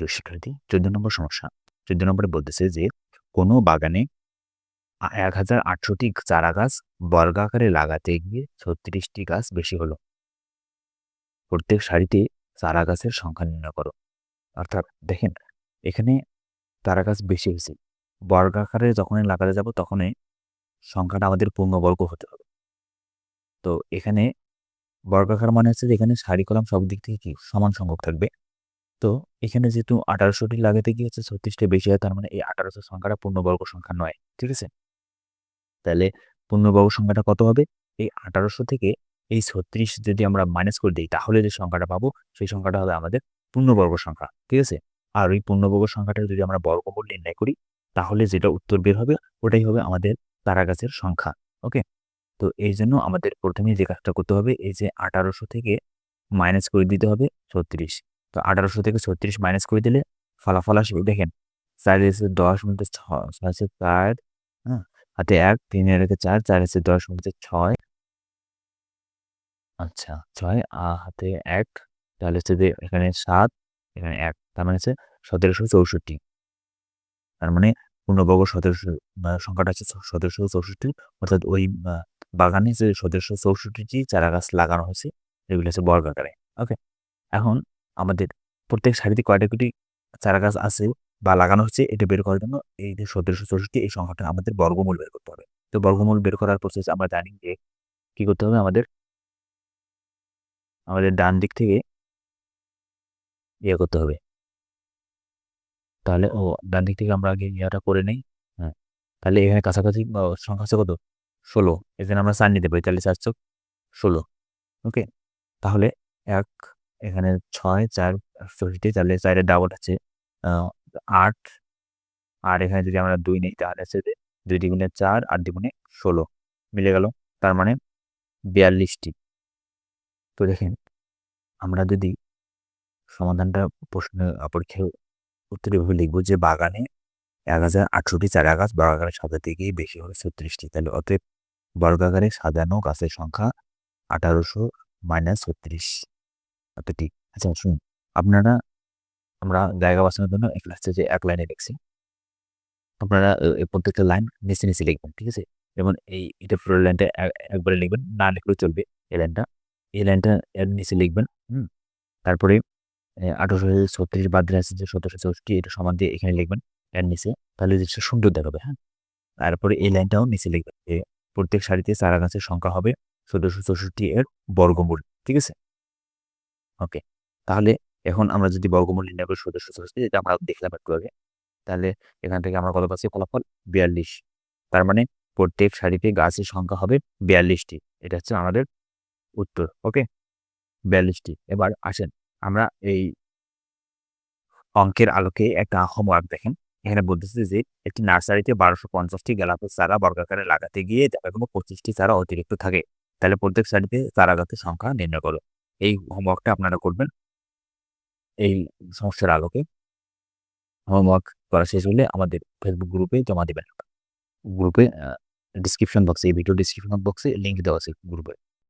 প্রিয় শিক্ষার্থী, 14 নম্বর সমস্যা। 14 নম্বরে বলতেছে যে কোনো বাগানে ১,৮০০টি চারা গাছ বর্গাকারে লাগাতে গিয়ে ৩৬টি গাছ বেশি হলো। প্রত্যেক সারিতে চারা গাছের সংখ্যা নির্ণয় করো। অর্থাৎ দেখেন, এখানে চারা গাছ বেশি হয়েছে। বর্গাকারে যখনই লাগাতে যাব তখনই সংখ্যাটা আমাদের পূর্ণবর্গ হতে হবে। তো এখানে বর্গাকার মানে হচ্ছে যে এখানে সারি কলাম সব দিক থেকে কি সমান সংখ্যক থাকবে। তো এখানে যেহেতু ১৮০০টি লাগাতে গিয়ে হচ্ছে ৩৬টা বেশি হয়, তার মানে এই ১৮০০ সংখ্যাটা পূর্ণবর্গ সংখ্যা নয়। ঠিক আছে? তাহলে পূর্ণবর্গ সংখ্যাটা কত হবে? এই ১৮০০ থেকে এই ৩৬ যদি আমরা মাইনাস করে দিই, তাহলে যে সংখ্যাটা পাবো সেই সংখ্যাটা হবে আমাদের পূর্ণবর্গ সংখ্যা। ঠিক আছে? আর ওই পূর্ণবর্গ সংখ্যাটা যদি আমরা বর্গমূল নির্ণয় করি, তাহলে যেটা উত্তর বের হবে ওটাই হবে আমাদের চারাগাছের সংখ্যা। ওকে? তো এইজন্য আমাদের ১ম এই যে কাজটা করতে হবে, এই যে ১৮০০ থেকে মাইনাস করে দিতে হবে ৩৬। তো ১৮০০ থেকে ৩৬ মাইনাস করে দিলে ফলাফল আসবে, দেখেন ৪ এর চেয়ে ১০ মধ্যে ৬ আছে ৪, হ্যাঁ? হাতে ১, ৩ এর আগে ৪, ৪ এর চেয়ে ১০ মধ্যে ৬, আচ্ছা ৬ হাতে ১, তাহলে হচ্ছে যে এখানে ৭, এখানে ১, তার মানে হচ্ছে ১৭৬৪। তার মানে পূর্ণবর্গ ১৭০০ সংখ্যাটা হচ্ছে ১৭৬৪, অর্থাৎ ওই বাগানে যে ১৭৬৪টি চারা গাছ লাগানো হয়েছে এগুলো হচ্ছে বর্গাকারে। ওকে? এখন আমাদের প্রত্যেক সারিতে কয়টা করে চারা গাছ আছে বা লাগানো হচ্ছে এটা বের করার জন্য এই যে ১৭৬৪ এই সংখ্যাটা আমাদের বর্গমূল বের করতে হবে। তো বর্গমূল বের করার প্রসেস আমরা জানি যে কি করতে হবে আমাদের ডান দিক থেকে ইয়ে করতে হবে। তাহলে ডান দিক থেকে আমরা আগে ইয়েটা করে নেই। হ্যাঁ। তাহলে এখানে কাছাকাছি সংখ্যা আছে কত? ১৬। এখানে আমরা ৪ নিতে পারি। তাহলে ৪ চোক ১৬। ওকে? তাহলে ১, এখানে ৬, ৪, ৬৪, তাহলে ৪ এর ডাবল হচ্ছে আ ৮, আর এখানে যদি আমরা ২ নেই তাহলে হচ্ছে যে ২ দ্বিগুণে ৪, ৮ দ্বিগুণে ১৬ মিলে গেল। তার মানে ৪২টি। তো দেখেন, আমরা যদি সমাধানটা প্রশ্ন পরীক্ষায় উত্তরে এভাবে লিখব যে বাগানে ১,৮০০টি চারা গাছ বর্গাকারে সাজাতে গিয়ে বেশি হলো ৩৬টি। তাহলে অতএব বর্গাকারে সাজানো গাছের সংখ্যা ১৮০০ মাইনাস ৩৬। অতটি। আচ্ছা শুনুন, আপনারা আমরা জায়গা বাঁচানোর জন্য এখানে হচ্ছে যে ১ লাইনে লিখছি। আপনারা এই প্রত্যেকটা লাইন নিচে, নিচে লিখবেন। ঠিক আছে? যেমন এটা পুরো লাইনটা একবারে লিখবেন। না লিখলেও চলবে এই লাইনটা। এই লাইনটা এর নিচে লিখবেন। হুম? তারপরে ১৮৩৬ বাদ দিলে আছে যে ১৭৬৪ এটা সমান দিয়ে এখানে লিখবেন এর নিচে। তাহলে জিনিসটা সুন্দর দেখাবে, হ্যাঁ? তারপরে এই লাইনটাও নিচে লিখবেন যে প্রত্যেক সারিতে চারা গাছের সংখ্যা হবে ১৭৬৪ এর বর্গমূল। ঠিক আছে? ওকে। তাহলে এখন আমরা যদি বর্গমূল নির্ণয় করি ১৭৬৪, যেটা আমরা দেখলাম একটু আগে। তাহলে এখান থেকে আমরা কত পাচ্ছি ফলাফল? ৪২। তার মানে প্রত্যেক সারিতে গাছের সংখ্যা হবে ৪২টি। এটা হচ্ছে আমাদের উত্তর। ওকে? ৪২টি। এবার আসেন আমরা এই অঙ্কের আলোকে একটা হোমওয়ার্ক দেখেন। এখানে বলতেছে যে একটি নার্সারিতে ১২৫০টি গোলাপের চারা বর্গাকারে লাগাতে গিয়ে দেখা গেল ২৫টি চারা অতিরিক্ত থাকে। তাহলে প্রত্যেক সারিতে চারা গাছের সংখ্যা নির্ণয় করো। এই হোমওয়ার্কটা আপনারা করবেন এই সমস্যার আলোকে। হোমওয়ার্ক করা শেষ হলে আমাদের ফেসবুক গ্রুপে জমা দিবেন। গ্রুপে ডিসক্রিপশন বক্সে, এই ভিডিও ডিসক্রিপশন বক্সে লিংক দেওয়া আছে গ্রুপে।